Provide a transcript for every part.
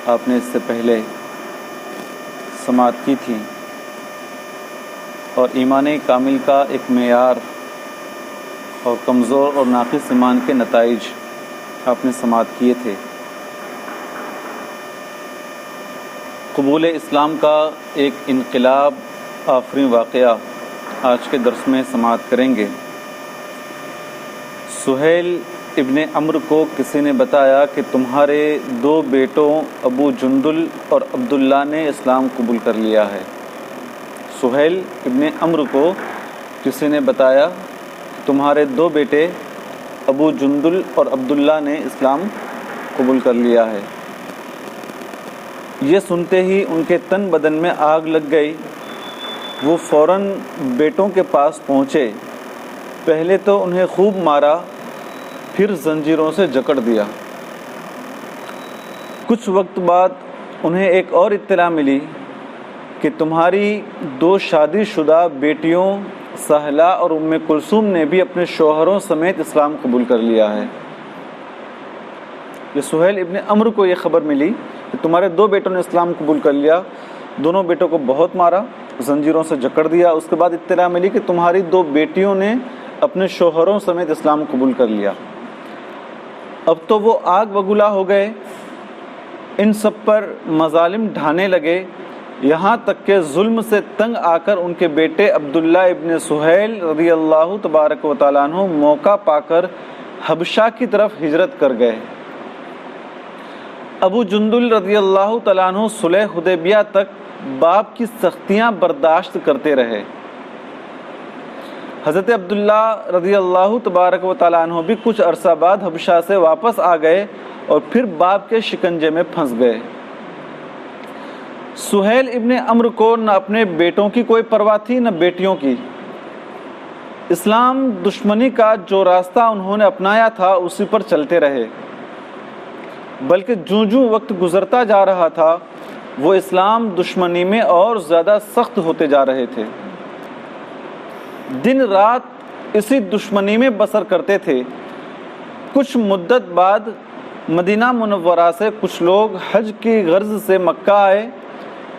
آپ نے اس سے پہلے سماعت کی تھی، اور ایمان کامل کا ایک معیار اور کمزور اور ناقص ایمان کے نتائج آپ نے سماعت کیے تھے۔ قبول اسلام کا ایک انقلاب آفرین واقعہ آج کے درس میں سماعت کریں گے۔ سہیل ابن عمرو کو کسی نے بتایا کہ تمہارے 2 بیٹوں ابو جندل اور عبداللہ نے اسلام قبول کر لیا ہے۔ سہیل ابن عمرو کو کسی نے بتایا کہ تمہارے 2 بیٹے ابو جندل اور عبداللہ نے اسلام قبول کر لیا ہے۔ یہ سنتے ہی ان کے تن بدن میں آگ لگ گئی۔ وہ فوراً بیٹوں کے پاس پہنچے، پہلے تو انہیں خوب مارا، پھر زنجیروں سے جکڑ دیا۔ کچھ وقت بعد انہیں ایک اور اطلاع ملی کہ تمہاری 2 شادی شدہ بیٹیوں سہلہ اور ام کلثوم نے بھی اپنے شوہروں سمیت اسلام قبول کر لیا ہے۔ یہ سہیل ابن عمرو کو یہ خبر ملی کہ تمہارے 2 بیٹوں نے اسلام قبول کر لیا، دونوں بیٹوں کو بہت مارا، زنجیروں سے جکڑ دیا۔ اس کے بعد اطلاع ملی کہ تمہاری 2 بیٹیوں نے اپنے شوہروں سمیت اسلام قبول کر لیا۔ اب تو وہ آگ بگولا ہو گئے، ان سب پر مظالم ڈھانے لگے، یہاں تک کہ ظلم سے تنگ آ کر ان کے بیٹے عبداللہ ابن سہیل رضی اللہ تبارک و تعالیٰ عنہ موقع پا کر حبشہ کی طرف ہجرت کر گئے۔ ابو جندل رضی اللہ تعالیٰ عنہ صلح حدیبیہ تک باپ کی سختیاں برداشت کرتے رہے۔ حضرت عبداللہ رضی اللہ تبارک و تعالیٰ عنہ بھی کچھ عرصہ بعد حبشہ سے واپس آ گئے اور پھر باپ کے شکنجے میں پھنس گئے۔ سہیل ابن عمرو کو نہ اپنے بیٹوں کی کوئی پرواہ تھی نہ بیٹیوں کی۔ اسلام دشمنی کا جو راستہ انہوں نے اپنایا تھا اسی پر چلتے رہے، بلکہ جوں جوں وقت گزرتا جا رہا تھا وہ اسلام دشمنی میں اور زیادہ سخت ہوتے جا رہے تھے۔ دن رات اسی دشمنی میں بسر کرتے تھے۔ کچھ مدت بعد مدینہ منورہ سے کچھ لوگ حج کی غرض سے مکہ آئے۔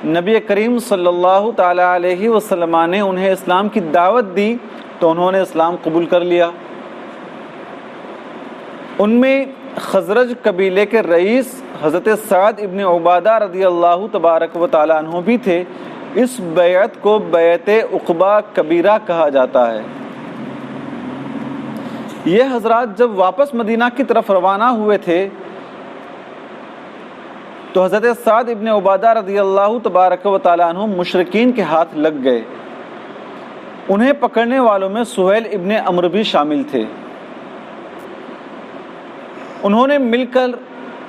نبی کریم صلی اللہ تعالی علیہ وسلم نے انہیں اسلام کی دعوت دی تو انہوں نے اسلام قبول کر لیا۔ ان میں خزرج قبیلے کے رئیس حضرت سعد ابن عبادہ رضی اللہ تبارک و تعالی عنہ بھی تھے۔ اس بیعت کو بیعت عقبہ کبیرہ کہا جاتا ہے۔ یہ حضرات جب واپس مدینہ کی طرف روانہ ہوئے تھے تو حضرت سعد ابن عبادہ رضی اللہ تبارک و تعالی عنہ مشرکین کے ہاتھ لگ گئے۔ انہیں پکڑنے والوں میں سہیل ابن عمرو بھی شامل تھے۔ انہوں نے مل کر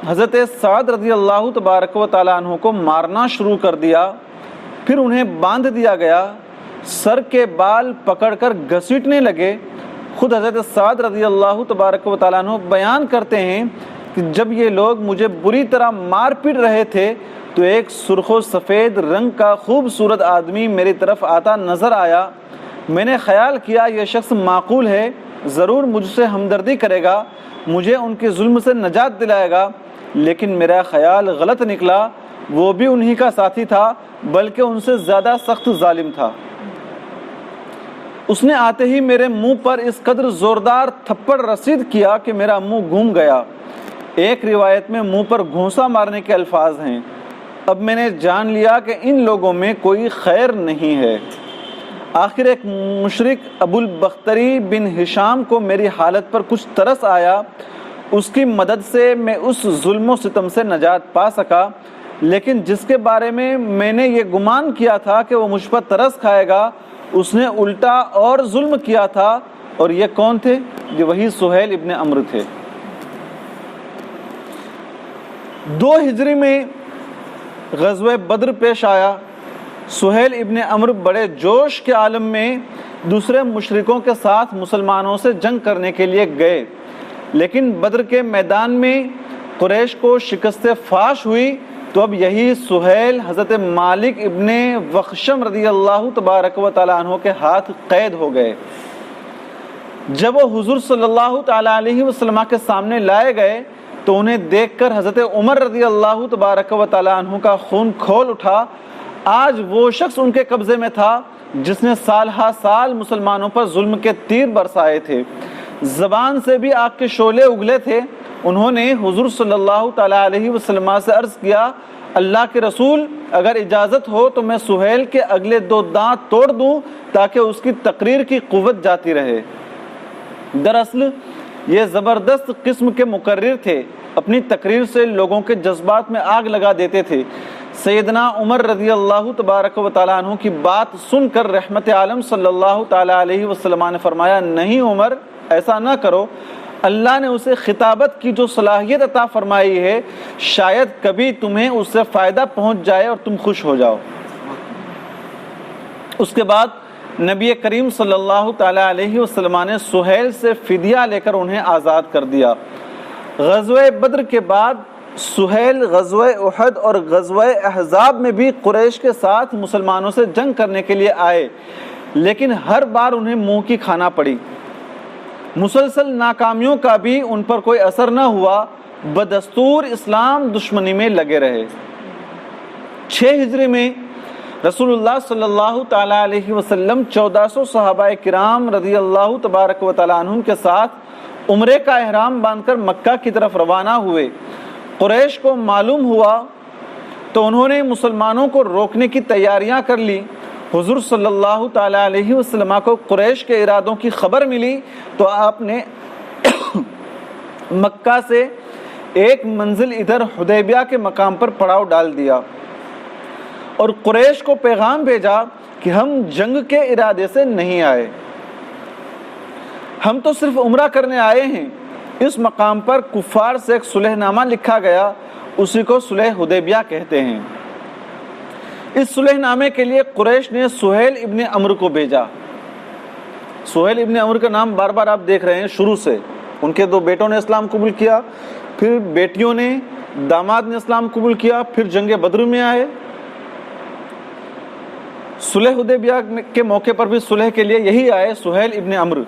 حضرت سعد رضی اللہ تبارک و تعالی عنہ کو مارنا شروع کر دیا، پھر انہیں باندھ دیا گیا، سر کے بال پکڑ کر گھسیٹنے لگے۔ خود حضرت سعد رضی اللہ تبارک و تعالیٰ عنہ بیان کرتے ہیں کہ جب یہ لوگ مجھے بری طرح مار پیٹ رہے تھے تو ایک سرخ و سفید رنگ کا خوبصورت آدمی میری طرف آتا نظر آیا۔ میں نے خیال کیا یہ شخص معقول ہے، ضرور مجھ سے ہمدردی کرے گا، مجھے ان کے ظلم سے نجات دلائے گا، لیکن میرا خیال غلط نکلا، وہ بھی انہی کا ساتھی تھا بلکہ ان سے زیادہ سخت ظالم تھا۔ اس نے آتے ہی میرے منہ پر اس قدر زوردار تھپڑ رسید کیا کہ میرا منہ گھوم گیا۔ ایک روایت میں منہ پر گھونسا مارنے کے الفاظ ہیں۔ اب میں نے جان لیا کہ ان لوگوں میں کوئی خیر نہیں ہے۔ آخر ایک مشرک ابو البختری بن ہشام کو میری حالت پر کچھ ترس آیا، اس کی مدد سے میں اس ظلم و ستم سے نجات پا سکا، لیکن جس کے بارے میں نے یہ گمان کیا تھا کہ وہ مجھ پر ترس کھائے گا، اس نے الٹا اور ظلم کیا تھا۔ اور یہ کون تھے؟ یہ وہی سہیل ابن عمرو تھے۔ 2 ہجری میں غزوہ بدر پیش آیا۔ سہیل ابن عمرو بڑے جوش کے عالم میں دوسرے مشرکوں کے ساتھ مسلمانوں سے جنگ کرنے کے لیے گئے، لیکن بدر کے میدان میں قریش کو شکست فاش ہوئی تو اب یہی سہیل حضرت مالک ابن وخشم رضی اللہ تبارک و تعالیٰ عنہ کے ہاتھ قید ہو گئے۔ جب وہ حضور صلی اللہ تعالیٰ علیہ وسلم کے سامنے لائے گئے تو انہیں دیکھ کر حضرت عمر رضی اللہ تبارک و تعالیٰ عنہ کا خون کھول اٹھا۔ آج وہ شخص ان کے قبضے میں تھا جس نے سال ہا سال مسلمانوں پر ظلم کے تیر برسائے تھے، زبان سے بھی آگ کے شعلے اگلے تھے۔ انہوں نے حضور صلی اللہ تعالیٰ علیہ وسلم سے عرض کیا، اللہ کے رسول، اگر اجازت ہو تو میں سہیل کے اگلے 2 دانت توڑ دوں تاکہ اس کی تقریر کی قوت جاتی رہے۔ دراصل یہ زبردست قسم کے مقرر تھے، اپنی تقریر سے لوگوں کے جذبات میں آگ لگا دیتے تھے۔ سیدنا عمر رضی اللہ تبارک و تعالیٰ عنہ کی بات سن کر رحمت عالم صلی اللہ تعالیٰ علیہ وسلم نے فرمایا، نہیں عمر، ایسا نہ کرو، اللہ نے اسے خطابت کی جو صلاحیت عطا فرمائی ہے، شاید کبھی تمہیں اس سے فائدہ پہنچ جائے اور تم خوش ہو جاؤ۔ اس کے بعد نبی کریم صلی اللہ تعالیٰ علیہ وسلم نے سہیل سے فدیہ لے کر انہیں آزاد کر دیا۔ غزوہ بدر کے بعد سہیل غزوہ احد اور غزوہ احزاب میں بھی قریش کے ساتھ مسلمانوں سے جنگ کرنے کے لیے آئے، لیکن ہر بار انہیں منہ کی کھانا پڑی۔ مسلسل ناکامیوں کا بھی ان پر کوئی اثر نہ ہوا، بدستور اسلام دشمنی میں لگے رہے۔ 6 ہجری میں رسول اللہ صلی اللہ تعالیٰ علیہ وسلم 1400 صحابہ کرام رضی اللہ تبارک و تعالیٰ عنہم کے ساتھ عمرے کا احرام باندھ کر مکہ کی طرف روانہ ہوئے۔ قریش کو معلوم ہوا تو انہوں نے مسلمانوں کو روکنے کی تیاریاں کر لی۔ حضور صلی اللہ تعالیٰ علیہ وسلم کو قریش کے ارادوں کی خبر ملی تو آپ نے مکہ سے ایک منزل ادھر حدیبیہ کے مقام پر پڑاؤ ڈال دیا اور قریش کو پیغام بھیجا کہ ہم جنگ کے ارادے سے نہیں آئے، ہم تو صرف عمرہ کرنے آئے ہیں۔ اس مقام پر کفار سے ایک صلح نامہ لکھا گیا، اسی کو صلح حدیبیہ کہتے ہیں۔ اس صلح نامے کے لیے قریش نے سہیل ابن عمرو کو بھیجا۔ سہیل ابن عمرو کا نام بار بار آپ دیکھ رہے ہیں شروع سے، ان کے 2 بیٹوں نے اسلام قبول کیا، پھر بیٹیوں نے، داماد نے اسلام قبول کیا، پھر جنگ بدر میں آئے۔ صلح حدیبیہ کے موقع پر بھی صلح کے لیے یہی آئے سہیل ابن عمرو۔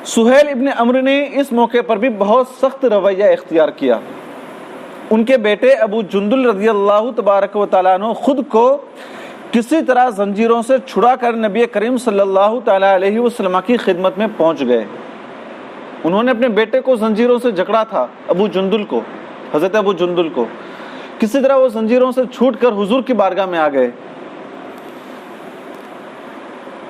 سہیل ابن عمرو نے اس موقع پر بھی بہت سخت رویہ اختیار کیا۔ ان کے بیٹے ابو جندل رضی اللہ تبارک و تعالیٰ عنہ خود کو کسی طرح زنجیروں سے چھڑا کر نبی کریم صلی اللہ تعالیٰ علیہ وسلم کی خدمت میں پہنچ گئے۔ انہوں نے اپنے بیٹے کو زنجیروں سے جکڑا تھا، ابو جندل کو، حضرت ابو جندل کو، کسی طرح وہ زنجیروں سے چھوٹ کر حضور کی بارگاہ میں آ گئے۔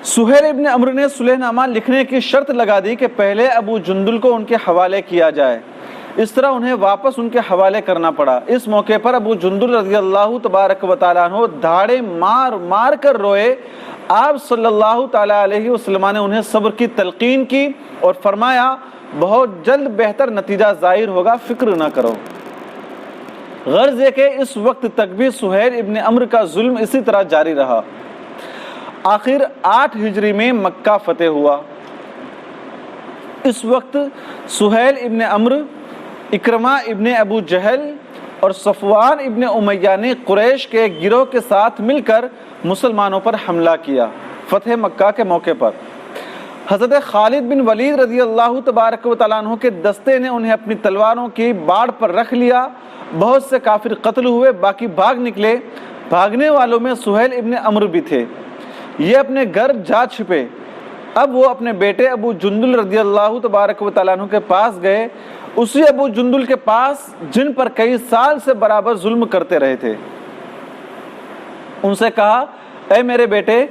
سہیل ابن عمرو نے صلح نامہ لکھنے کی شرط لگا دی کہ پہلے ابو جندل کو ان کے حوالے کیا جائے، اس طرح انہیں واپس ان کے حوالے کرنا پڑا۔ اس موقع پر ابو جندل رضی اللہ تبارک و تعالیٰ عنہ دھاڑے مار مار کر روئے۔ آپ صلی اللہ تعالیٰ علیہ وسلم نے انہیں صبر کی تلقین کی اور فرمایا، بہت جلد بہتر نتیجہ ظاہر ہوگا، فکر نہ کرو۔ غرض یہ کہ اس وقت تک بھی سہیل ابن عمرو کا ظلم اسی طرح جاری رہا۔ آخر 8 ہجری میں مکہ فتح ہوا۔ اس وقت سہیل ابن عمرو، اکرمہ ابن ابو جہل اور صفوان ابن امیہ نے قریش کے گروہ کے ساتھ مل کر مسلمانوں پر حملہ کیا۔ فتح مکہ کے موقع پر حضرت خالد بن ولید رضی اللہ تبارک و تعالیٰ عنہ کے دستے نے انہیں اپنی تلواروں کی باڑ پر رکھ لیا۔ بہت سے کافر قتل ہوئے، باقی بھاگ نکلے۔ بھاگنے والوں میں سہیل ابن عمرو بھی تھے۔ یہ اپنے گھر جا چھپے۔ اب وہ اپنے بیٹے ابو جندل رضی اللہ تبارک و تعالیٰ عنہ کے پاس گئے، اسی ابو جندل کے پاس جن پر کئی سال سے برابر ظلم کرتے رہے تھے۔ ان سے کہا، اے میرے بیٹے،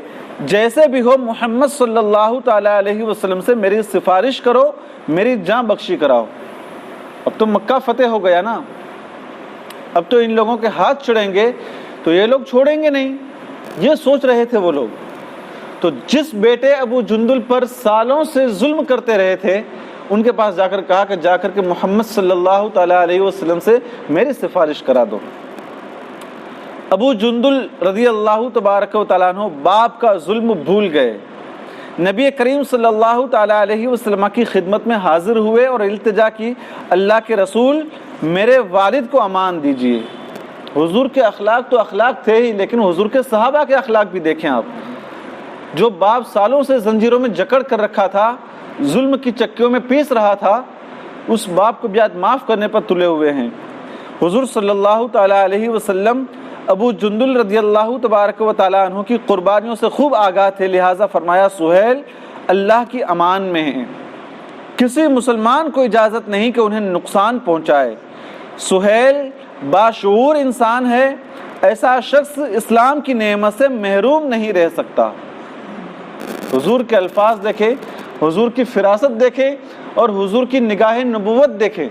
جیسے بھی ہو محمد صلی اللہ تعالیٰ علیہ وسلم سے میری سفارش کرو، میری جان بخشی کراؤ۔ اب تو مکہ فتح ہو گیا نا، اب تو ان لوگوں کے ہاتھ چڑھیں گے تو یہ لوگ چھوڑیں گے نہیں، یہ سوچ رہے تھے وہ لوگ۔ تو جس بیٹے ابو جندل پر سالوں سے ظلم کرتے رہے تھے، ان کے پاس جا کر کہا کہ جا کر کے محمد صلی اللہ تعالیٰ علیہ وسلم سے میری سفارش کرا دو۔ ابو جندل رضی اللہ تبارک و تعالیٰ عنہ باپ کا ظلم بھول گئے، نبی کریم صلی اللہ تعالیٰ علیہ وسلم کی خدمت میں حاضر ہوئے اور التجا کی، اللہ کے رسول، میرے والد کو امان دیجیے۔ حضور کے اخلاق تو اخلاق تھے ہی، لیکن حضور کے صحابہ کے اخلاق بھی دیکھیں آپ۔ جو باپ سالوں سے زنجیروں میں جکڑ کر رکھا تھا، ظلم کی چکیوں میں پیس رہا تھا، اس باپ کو بھی آج معاف کرنے پر تلے ہوئے ہیں۔ حضور صلی اللہ تعالیٰ علیہ وسلم ابو جندل رضی اللہ تبارک و تعالیٰ عنہ کی قربانیوں سے خوب آگاہ تھے، لہٰذا فرمایا سہیل اللہ کی امان میں ہیں، کسی مسلمان کو اجازت نہیں کہ انہیں نقصان پہنچائے۔ سہیل باشعور انسان ہے، ایسا شخص اسلام کی نعمت سے محروم نہیں رہ سکتا۔ حضور کے الفاظ دیکھیں، حضور کی فراست دیکھیں اور حضور کی نگاہ نبوت دیکھیں۔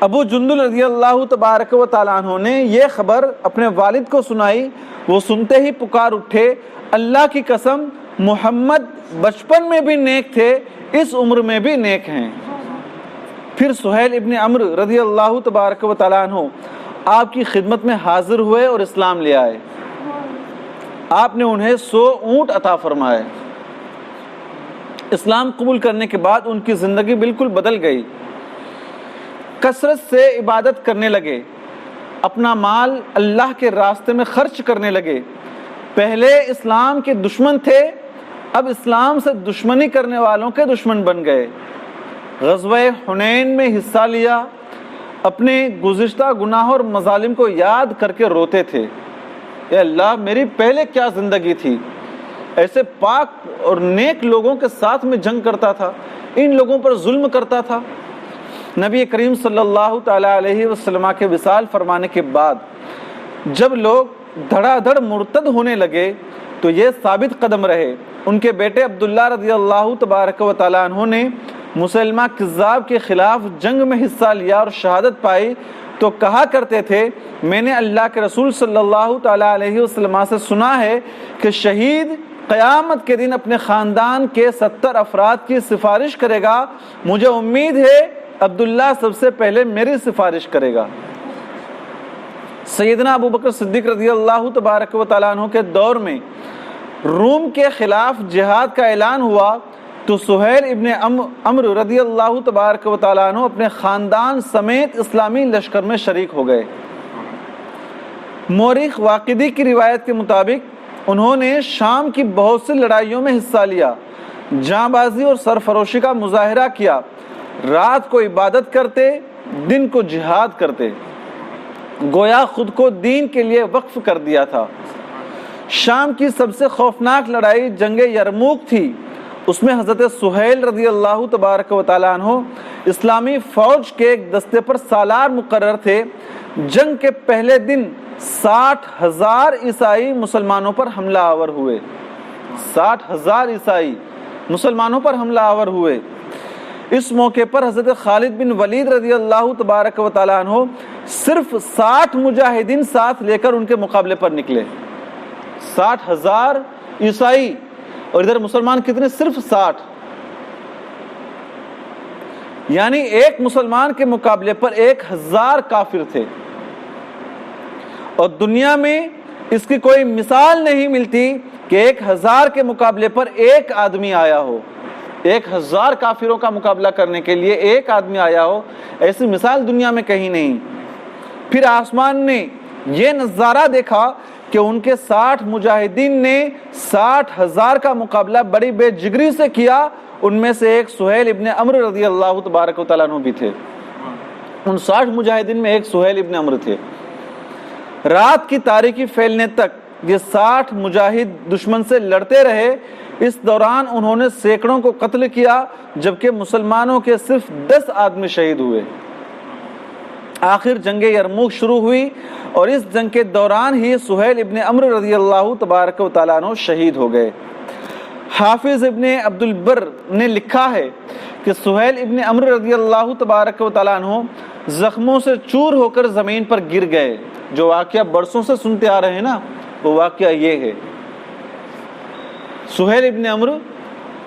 ابو جندل رضی اللہ تبارک و تعالیٰ عنہ نے یہ خبر اپنے والد کو سنائی، وہ سنتے ہی پکار اٹھے، اللہ کی قسم محمد بچپن میں بھی نیک تھے، اس عمر میں بھی نیک ہیں۔ پھر سہیل ابن عمرو رضی اللہ تبارک و تعالیٰ عنہ آپ کی خدمت میں حاضر ہوئے اور اسلام لے آئے۔ آپ نے انہیں 100 اونٹ عطا فرمائے۔ اسلام قبول کرنے کے بعد ان کی زندگی بالکل بدل گئی، کثرت سے عبادت کرنے لگے، اپنا مال اللہ کے راستے میں خرچ کرنے لگے۔ پہلے اسلام کے دشمن تھے، اب اسلام سے دشمنی کرنے والوں کے دشمن بن گئے۔ غزوہ حنین میں حصہ لیا، اپنے گزشتہ گناہوں اور مظالم کو یاد کر کے روتے تھے، اے اللہ میری پہلے کیا زندگی تھی، ایسے پاک اور نیک لوگوں کے ساتھ میں جنگ کرتا تھا، ان لوگوں پر ظلم کرتا تھا۔ نبی کریم صلی اللہ تعالیٰ علیہ وسلم کے وصال فرمانے کے بعد جب لوگ دھڑا دھڑ مرتد ہونے لگے تو یہ ثابت قدم رہے۔ ان کے بیٹے عبداللہ رضی اللہ تبارک و تعالیٰ عنہ نے مسلمہ کذاب کے خلاف جنگ میں حصہ لیا اور شہادت پائی تو کہا کرتے تھے، میں نے اللہ کے رسول صلی اللہ تعالیٰ علیہ وسلم سے سنا ہے کہ شہید قیامت کے دن اپنے خاندان کے 70 افراد کی سفارش کرے گا، مجھے امید ہے عبداللہ سب سے پہلے میری سفارش کرے گا۔ سیدنا ابو بکر صدیق رضی اللہ تبارک و تعالیٰ عنہ کے دور میں روم کے خلاف جہاد کا اعلان ہوا تو سہیل ابن عمرو رضی اللہ تبارک و تعالیٰ عنہ اپنے خاندان سمیت اسلامی لشکر میں شریک ہو گئے۔ مورخ واقدی کی روایت کے مطابق انہوں نے شام کی بہت سی لڑائیوں میں حصہ لیا، جاں بازی اور سرفروشی کا مظاہرہ کیا، رات کو عبادت کرتے، دن کو جہاد کرتے، گویا خود کو دین کے لیے وقف کر دیا تھا۔ شام کی سب سے خوفناک لڑائی جنگ یرموک تھی، اس میں حضرت سہیل رضی اللہ تبارک و تعالیٰ عنہ اسلامی فوج کے ایک دستے پر سالار مقرر تھے۔ جنگ کے پہلے دن 60,000 عیسائی مسلمانوں پر حملہ آور ہوئے، 60,000 عیسائی مسلمانوں پر حملہ آور ہوئے۔ اس موقع پر حضرت خالد بن ولید رضی اللہ تبارک و تعالیٰ عنہ صرف 60 مجاہدین ساتھ لے کر ان کے مقابلے پر نکلے۔ 60,000 عیسائی اور ادھر مسلمان کتنے؟ صرف 60، یعنی ایک مسلمان کے مقابلے پر 1000 کافر تھے۔ اور دنیا میں اس کی کوئی مثال نہیں ملتی کہ 1000 کے مقابلے پر ایک آدمی آیا ہو، 1000 کافروں کا مقابلہ کرنے کے لیے ایک آدمی آیا ہو، ایسی مثال دنیا میں کہیں نہیں۔ پھر آسمان نے یہ نظارہ دیکھا کہ ان کے 60 مجاہدین نے 60,000 کا مقابلہ بڑی بے جگری سے کیا۔ ان میں سے ایک سہیل ابن عمرو رضی اللہ تبارک و تعالیٰ عنہ بھی تھے۔ ان 60 مجاہدین میں ایک سہیل ابن عمرو تھے۔ رات کی تاریکی پھیلنے تک یہ 60 مجاہد دشمن سے لڑتے رہے۔ اس دوران انہوں نے سینکڑوں کو قتل کیا، جبکہ مسلمانوں کے صرف 10 آدمی شہید ہوئے۔ آخر جنگ یرموک شروع ہوئی اور اس جنگ کے دوران ہی سہیل ابن عمرو رضی اللہ تبارک و تعالیٰ عنہ شہید ہو گئے۔ حافظ ابن عبد البر نے لکھا ہے کہ سہیل ابن عمرو رضی اللہ تبارک و تعالیٰ عنہ زخموں سے چور ہو کر زمین پر گر گئے۔ جو واقعہ برسوں سے سنتے آ رہے ہیں نا، وہ واقعہ یہ ہے۔ سہیل ابن عمرو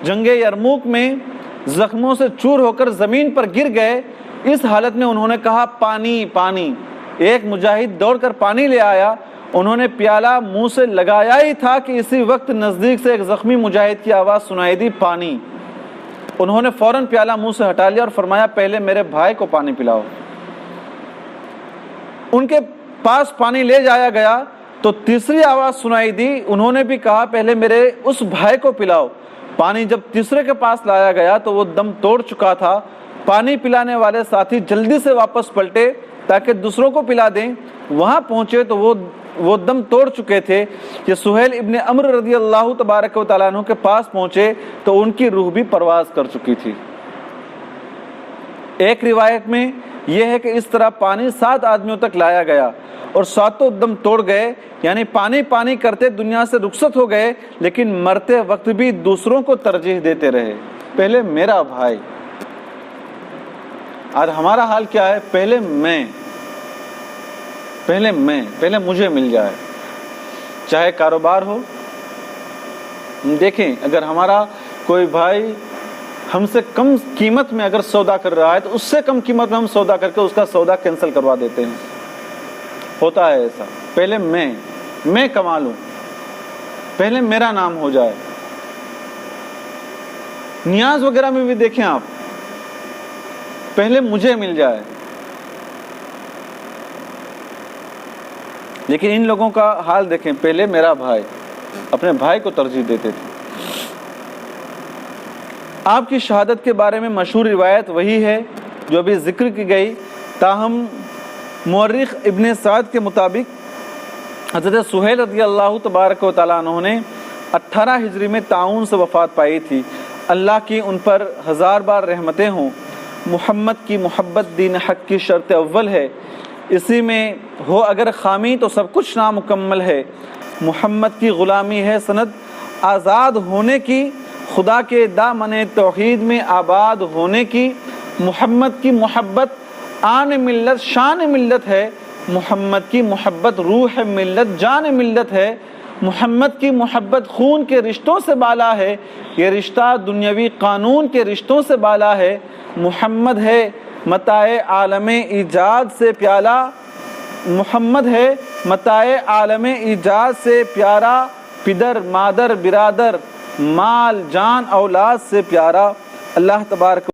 جنگ یرموک میں زخموں سے چور ہو کر زمین پر گر گئے۔ اس حالت میں انہوں نے کہا پانی پانی۔ ایک مجاہد دوڑ کر پانی لے آیا، انہوں نے پیالہ منہ سے لگایا ہی تھا کہ اسی وقت نزدیک سے ایک زخمی مجاہد کی آواز سنائی دی، پانی۔ انہوں نے فوراً پیالہ منہ سے ہٹا لیا اور فرمایا پہلے میرے بھائی کو پانی پلاؤ۔ ان کے پاس پانی لے جایا گیا تو تیسری آواز سنائی دی، انہوں نے بھی کہا پہلے میرے اس بھائی کو پلاؤ۔ پانی جب تیسرے کے پاس لایا گیا تو وہ دم توڑ چکا تھا۔ پانی پلانے والے ساتھی جلدی سے واپس پلٹے تاکہ دوسروں کو پلا دیں۔ وہاں پہنچے تو وہ دم توڑ چکے تھے۔ یہ سہیل ابن عمرو رضی اللہ تبارک و تعالیٰ عنہ کے پاس پہنچے تو ان کی روح بھی پرواز کر چکی تھی۔ ایک روایت میں یہ ہے کہ اس طرح پانی 7 آدمیوں تک لایا گیا اور 7 دم توڑ گئے، یعنی پانی پانی کرتے دنیا سے رخصت ہو گئے، لیکن مرتے وقت بھی دوسروں کو ترجیح دیتے رہے۔ پہلے میرا بھائی، آج ہمارا حال کیا ہے؟ پہلے مجھے مل جائے، چاہے کاروبار ہو۔ دیکھیں، اگر ہمارا کوئی بھائی ہم سے کم قیمت میں اگر سودا کر رہا ہے تو اس سے کم قیمت میں ہم سودا کر کے اس کا سودا کینسل کروا دیتے ہیں۔ ہوتا ہے ایسا۔ پہلے میں کما لوں، پہلے میرا نام ہو جائے۔ نیاز وغیرہ میں بھی دیکھیں آپ، پہلے مجھے مل جائے۔ لیکن ان لوگوں کا حال دیکھیں، پہلے میرا بھائی، اپنے بھائی کو ترجیح دیتے تھے۔ آپ کی شہادت کے بارے میں مشہور روایت وہی ہے جو ابھی ذکر کی گئی، تاہم مورخ ابن سعد کے مطابق حضرت سہیل رضی اللہ تبارک و تعالیٰ عنہ نے 18 ہجری میں طاعون سے وفات پائی تھی۔ اللہ کی ان پر 1000 بار رحمتیں ہوں۔ محمد کی محبت دین حق کی شرط اول ہے، اسی میں ہو اگر خامی تو سب کچھ نامکمل ہے۔ محمد کی غلامی ہے سند آزاد ہونے کی، خدا کے دامن توحید میں آباد ہونے کی۔ محمد کی محبت آن ملت شان ملت ہے، محمد کی محبت روح ملت جان ملت ہے۔ محمد کی محبت خون کے رشتوں سے بالا ہے، یہ رشتہ دنیاوی قانون کے رشتوں سے بالا ہے۔ محمد ہے متاع عالم ایجاد سے پیارا، محمد ہے متاع عالم ایجاد سے پیارا، پدر مادر برادر مال جان اولاد سے پیارا۔ اللہ تبارک